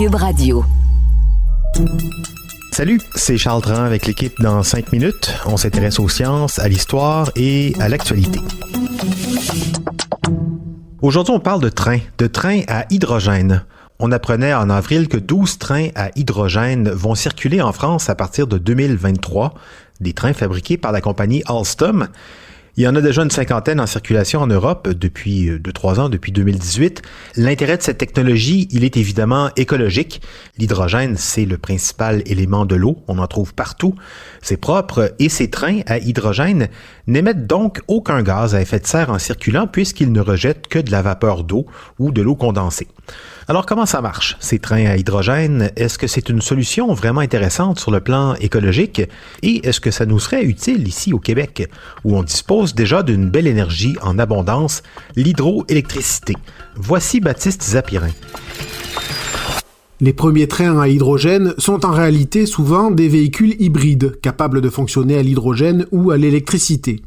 Cube Radio. Salut, c'est Charles Dran avec l'équipe dans 5 minutes. On s'intéresse aux sciences, à l'histoire et à l'actualité. Aujourd'hui, on parle de trains à hydrogène. On apprenait en avril que 12 trains à hydrogène vont circuler en France à partir de 2023, des trains fabriqués par la compagnie Alstom. Il y en a déjà une cinquantaine en circulation en Europe depuis 2-3 ans, depuis 2018. L'intérêt de cette technologie, il est évidemment écologique. L'hydrogène, c'est le principal élément de l'eau. On en trouve partout. C'est propre et ces trains à hydrogène n'émettent donc aucun gaz à effet de serre en circulant puisqu'ils ne rejettent que de la vapeur d'eau ou de l'eau condensée. Alors, comment ça marche, ces trains à hydrogène? Est-ce que c'est une solution vraiment intéressante sur le plan écologique? Et est-ce que ça nous serait utile ici au Québec, où on dispose déjà d'une belle énergie en abondance, l'hydroélectricité? Voici Baptiste Zapirin. Les premiers trains à hydrogène sont en réalité souvent des véhicules hybrides, capables de fonctionner à l'hydrogène ou à l'électricité.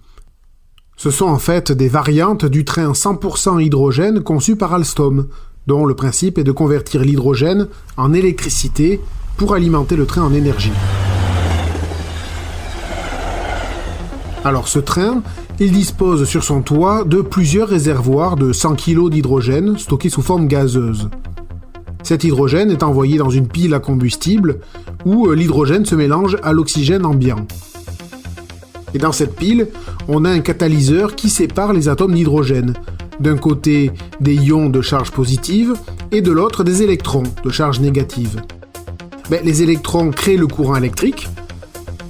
Ce sont en fait des variantes du train 100% hydrogène conçu par Alstom, dont le principe est de convertir l'hydrogène en électricité pour alimenter le train en énergie. Alors ce train, il dispose sur son toit de plusieurs réservoirs de 100 kg d'hydrogène stockés sous forme gazeuse. Cet hydrogène est envoyé dans une pile à combustible où l'hydrogène se mélange à l'oxygène ambiant. Et dans cette pile, on a un catalyseur qui sépare les atomes d'hydrogène. D'un côté, des ions de charge positive et de l'autre, des électrons de charge négative. Les électrons créent le courant électrique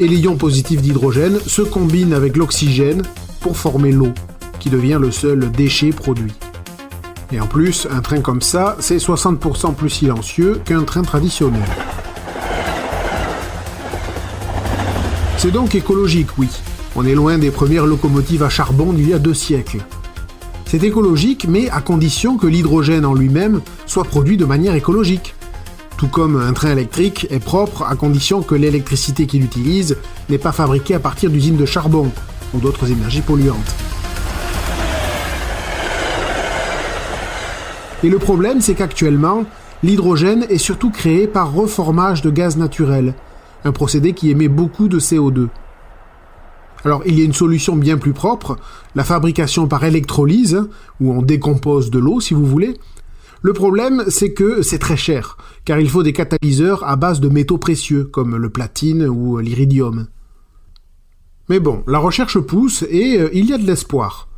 et les ions positifs d'hydrogène se combinent avec l'oxygène pour former l'eau, qui devient le seul déchet produit. Et en plus, un train comme ça, c'est 60% plus silencieux qu'un train traditionnel. C'est donc écologique, oui. On est loin des premières locomotives à charbon d'il y a 2 siècles. C'est écologique, mais à condition que l'hydrogène en lui-même soit produit de manière écologique. Tout comme un train électrique est propre à condition que l'électricité qu'il utilise n'est pas fabriquée à partir d'usines de charbon ou d'autres énergies polluantes. Et le problème, c'est qu'actuellement, l'hydrogène est surtout créé par reformage de gaz naturel, un procédé qui émet beaucoup de CO2. Alors, il y a une solution bien plus propre, la fabrication par électrolyse, où on décompose de l'eau, si vous voulez. Le problème, c'est que c'est très cher, car il faut des catalyseurs à base de métaux précieux, comme le platine ou l'iridium. Mais bon, la recherche pousse et il y a de l'espoir.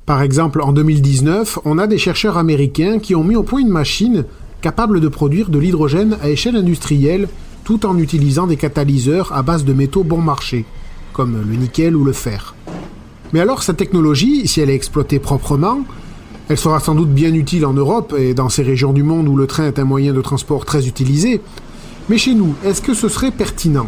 Par exemple, en 2019, on a des chercheurs américains qui ont mis au point une machine capable de produire de l'hydrogène à échelle industrielle, tout en utilisant des catalyseurs à base de métaux bon marché, comme le nickel ou le fer. Mais alors, cette technologie, si elle est exploitée proprement, elle sera sans doute bien utile en Europe et dans ces régions du monde où le train est un moyen de transport très utilisé. Mais chez nous, est-ce que ce serait pertinent?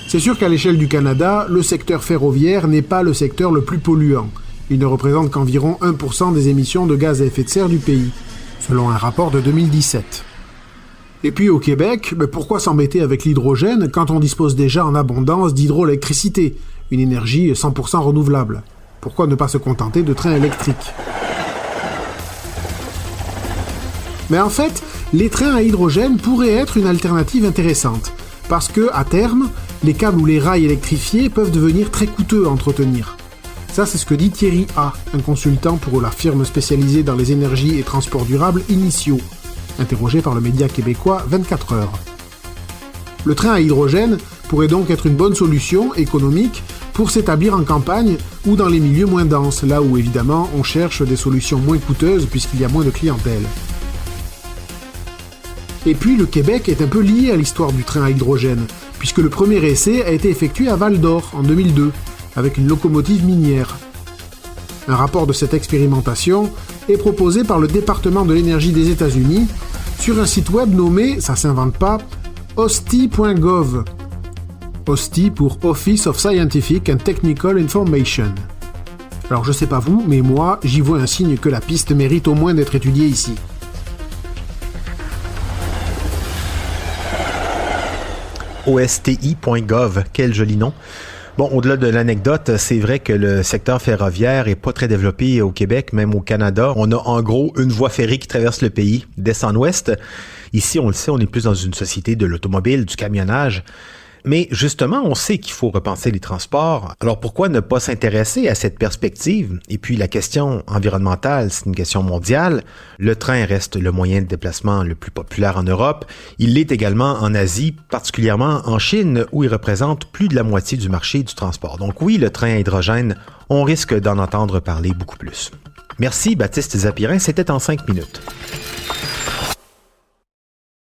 C'est sûr qu'à l'échelle du Canada, le secteur ferroviaire n'est pas le secteur le plus polluant. Il ne représente qu'environ 1% des émissions de gaz à effet de serre du pays, selon un rapport de 2017. Et puis au Québec, pourquoi s'embêter avec l'hydrogène quand on dispose déjà en abondance d'hydroélectricité, une énergie 100% renouvelable? Pourquoi ne pas se contenter de trains électriques? Mais en fait, les trains à hydrogène pourraient être une alternative intéressante, parce que, à terme, les câbles ou les rails électrifiés peuvent devenir très coûteux à entretenir. Ça, c'est ce que dit Thierry A., un consultant pour la firme spécialisée dans les énergies et transports durables Initio, interrogé par le média québécois 24 heures. Le train à hydrogène pourrait donc être une bonne solution économique pour s'établir en campagne ou dans les milieux moins denses, là où évidemment on cherche des solutions moins coûteuses puisqu'il y a moins de clientèle. Et puis le Québec est un peu lié à l'histoire du train à hydrogène, puisque le premier essai a été effectué à Val-d'Or en 2002, avec une locomotive minière. Un rapport de cette expérimentation est proposé par le département de l'énergie des États-Unis sur un site web nommé, ça s'invente pas, OSTI.gov. OSTI pour Office of Scientific and Technical Information. Alors je sais pas vous, mais moi, j'y vois un signe que la piste mérite au moins d'être étudiée ici. OSTI.gov, quel joli nom. Bon, au-delà de l'anecdote, c'est vrai que le secteur ferroviaire est pas très développé au Québec, même au Canada. On a en gros une voie ferrée qui traverse le pays d'est en ouest. Ici, on le sait, on est plus dans une société de l'automobile, du camionnage. Mais justement, on sait qu'il faut repenser les transports. Alors pourquoi ne pas s'intéresser à cette perspective? Et puis la question environnementale, c'est une question mondiale. Le train reste le moyen de déplacement le plus populaire en Europe. Il l'est également en Asie, particulièrement en Chine, où il représente plus de la moitié du marché du transport. Donc oui, le train à hydrogène, on risque d'en entendre parler beaucoup plus. Merci Baptiste Zapirin, c'était en 5 minutes.